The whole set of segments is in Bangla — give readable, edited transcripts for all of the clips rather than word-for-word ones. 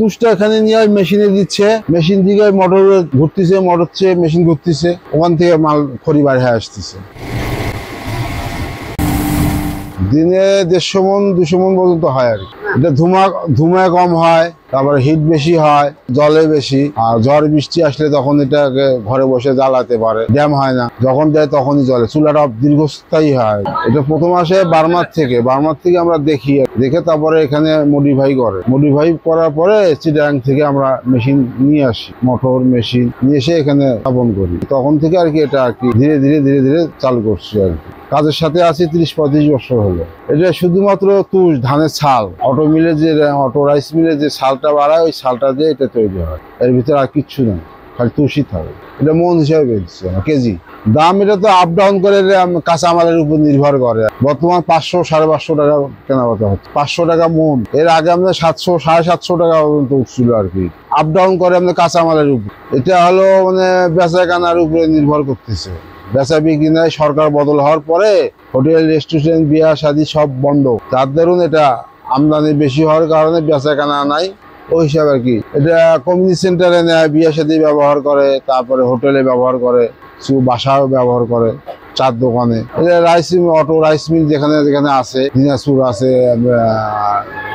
তুষটা এখানে নিয়ে মেশিনে দিচ্ছে, মেশিন থেকে মোটর ঘুরতেছে, মোটর চেয়ে মেশিন ঘুরতেছে, ওখান থেকে মাল খড়ি বাইরে হয়ে আসতেছে। দিনে 150 মণ 200 মণ পর্যন্ত হয় আর কি। এটা ধুমা কম হয়, তারপরে হিট বেশি হয়, জলে বেশি। আর ঝড় বৃষ্টি আসলে তখন এটাকে ঘরে বসে জ্বালাতে পারে, ড্যাম হয় না, যখন দেয় তখনই জ্বলে। চুলাটা দীর্ঘস্থায়ী হয়। এটা প্রথম আসে বার্মার থেকে আমরা দেখে তারপরে এখানে মডিফাই করার পরে চিটাগাং থেকে আমরা মেশিন নিয়ে আসি, মোটর মেশিন নিয়ে এসে এখানে স্থাপন করি। তখন থেকে আর কি এটা আর কি ধীরে ধীরে চালু করছি আর কি। কাজের সাথে আছি 30-35 বছর হলো। এটা শুধুমাত্র তুষ, ধানের ছাল, অটো রাইস মিলে যে ছালটা বাড়ায়, ওই ছালটা দিয়ে এটা তৈরি হয়। এর ভিতরে আর কিচ্ছু নেই, খালি তুষই থাকে। এটা মন হিসাবে বেচছে কেজি। দাম এটা তো আপ ডাউন করে, কাঁচামালের উপর নির্ভর করে। বর্তমান 500-550 টাকা কেনা বেচা হচ্ছে, 500 টাকা মন। এর আগে আমাদের 700-750 টাকা পর্যন্ত উঠছিল আর কি। আপ ডাউন করে আমাদের কাঁচামালের উপর। এটা হলো মানে বেচা কেনার উপরে নির্ভর করতেছে। বেচা বিক্রি নাই, সরকার বদল হওয়ার পরে হোটেল, রেস্টুরেন্ট, বিয়া শাদী সব বন্ধ। তার দরুন এটা আমদানি বেশি হওয়ার কারণে বেচা কেনা নাই, ওই হিসাবে আর কি। এটা কমিউনিটি সেন্টারে নেয়, বিয়া শাদী ব্যবহার করে, তারপরে হোটেলে ব্যবহার করে, বাসাও ব্যবহার করে, চার দোকানে। এটা অটো রাইস মিল যেখানে আছে, দিনাজপুর আছে,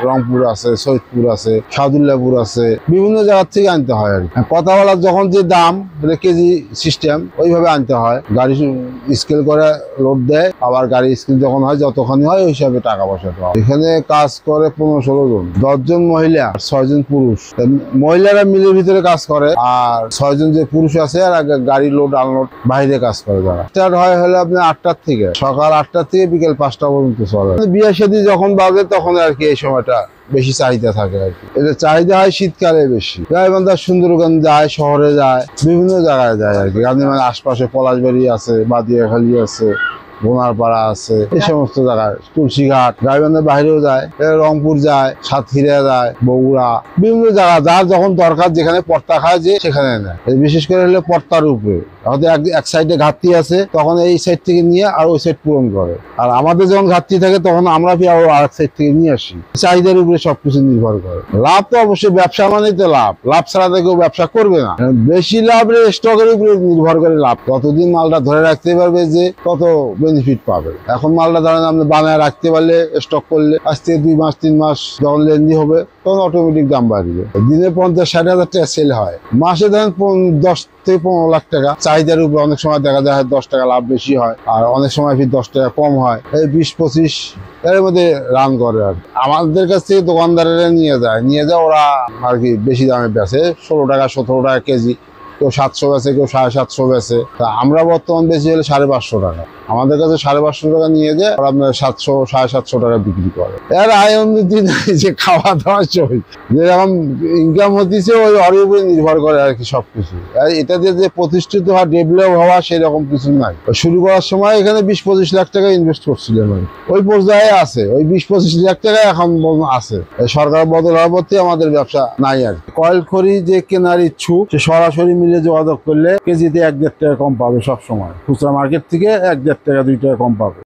রংপুর আছে, সৈয়দপুর আছে, সাদুল্লাপুর আছে, বিভিন্ন জায়গার থেকে আনতে হয় আর কি। কথা বলার যখন যে দাম, এটা কেজি সিস্টেম, ওইভাবে আনতে হয়। গাড়ি স্কেল করে লোড দেয়, আবার গাড়ি স্কেল যখন হয় যতখানি হয় ওই হিসাবে টাকা পয়সা দেওয়া। এখানে কাজ করে 15-16 জন, 10 জন মহিলা, 6 জন পুরুষ। মহিলারা মিলের ভিতরে কাজ করে, আর 6 জন যে পুরুষ আছে আর গাড়ি লোড আনলোড বাইরে কাজ করে। যারা স্টার্ট হয় হলে আপনার 8টার থেকে, সকাল 8টার থেকে বিকেল 5টা পর্যন্ত চলে। বিয়ে শাদী যখন বাজে তখন আর কি এই সময়টা বেশি চাহিদা থাকে আর কি। এটা চাহিদা হয় শীতকালে বেশি। গাইবান্ধা, সুন্দরগঞ্জ যায়, শহরে যায়, বিভিন্ন জায়গায় যায় আর কি। মানে আশপাশে পলাশবাড়ি আছে, বাদিয়াখালী আছে, বোনারপাড়া আছে, এই সমস্ত জায়গায়, তুলসীঘাট, গাইবান্ধার বাইরেও যায়, রংপুর যায়, সাতক্ষীরা যায়, বগুড়া, বিভিন্ন জায়গা। যার যখন দরকার, যেখানে পর্তা খায় যে সেখানে নেয়। বিশেষ করে হলে পর্তার উপরে হয়তো এক সাইডে ঘাটতি আছে, তখন এই সাইড থেকে নিয়ে আর ওই সাইড পূরণ করে। আর আমাদের যখন ঘাটতি থাকে তখন আমরা আরেক সাইড থেকে নিয়ে আসি। চাহিদার উপরে সবকিছু নির্ভর করে। লাভ তো অবশ্যই, ব্যবসা মানেই তো লাভ ছাড়া তো কেউ ব্যবসা করবে না। বেশি লাভ স্টকের উপরে নির্ভর করে লাভ। কতদিন মালটা ধরে রাখতে পারবে, যে কত বেনিফিট পাবে। এখন মালটা ধরেন আপনি বানায় রাখতে পারলে, স্টক করলে, আজ থেকে 2 মাস 3 মাস যখন লেনদি হবে তখন অটোমেটিক দাম বাড়বে। দিনে 50-60 হাজার টাকা সেল হয়, মাসে ধরেন 10 থেকে 15 লাখ টাকা। চাহিদার উপর অনেক সময় দেখা যায় 10 টাকা লাভ বেশি হয়, আর অনেক সময় 10 টাকা কম হয়। এই 20-25 এর মধ্যে রান করে আর আমাদের কাছ থেকে দোকানদারেরা নিয়ে যায়, ওরা আর কি বেশি দামে বেচে, 16 টাকা 17 টাকা কেজি। কেউ 700 বেচে, কেউ 750 বেচে। তা আমরা বর্তমান বেশি হলে 550 টাকা। আমাদের কাছে 550 টাকা নিয়ে যায়, ওরা আপনার 700-750 টাকা বিক্রি করে। এর আয় উন্নতি নাই, যে খাওয়া দাওয়া চই যেরকম ইনকাম হতেছে ওই ওর উপরে নির্ভর করে আর কি সবকিছু। এটা দিয়ে যে প্রতিষ্ঠিত হওয়া, ডেভেলপ হওয়া সেরকম কিছু নাই। শুরু করার সময় এখানে 20-25 লাখ টাকা ইনভেস্ট করছিলাম, ওই পর্যায়ে আছে, ওই 20-25 লাখ টাকা এখন আছে। সরকার বদল হওয়ার পর থেকে আমাদের ব্যবসা নাই আর কি। কয়েল খড়ি যে কেনার ইচ্ছুক, সে সরাসরি মিলে যোগাযোগ করলে কেজিতে 1-1.5 টাকা কম পাবে সব সময়। খুচরা মার্কেট থেকে 1-1.5 টাকা 2 টাকা কম পাবে।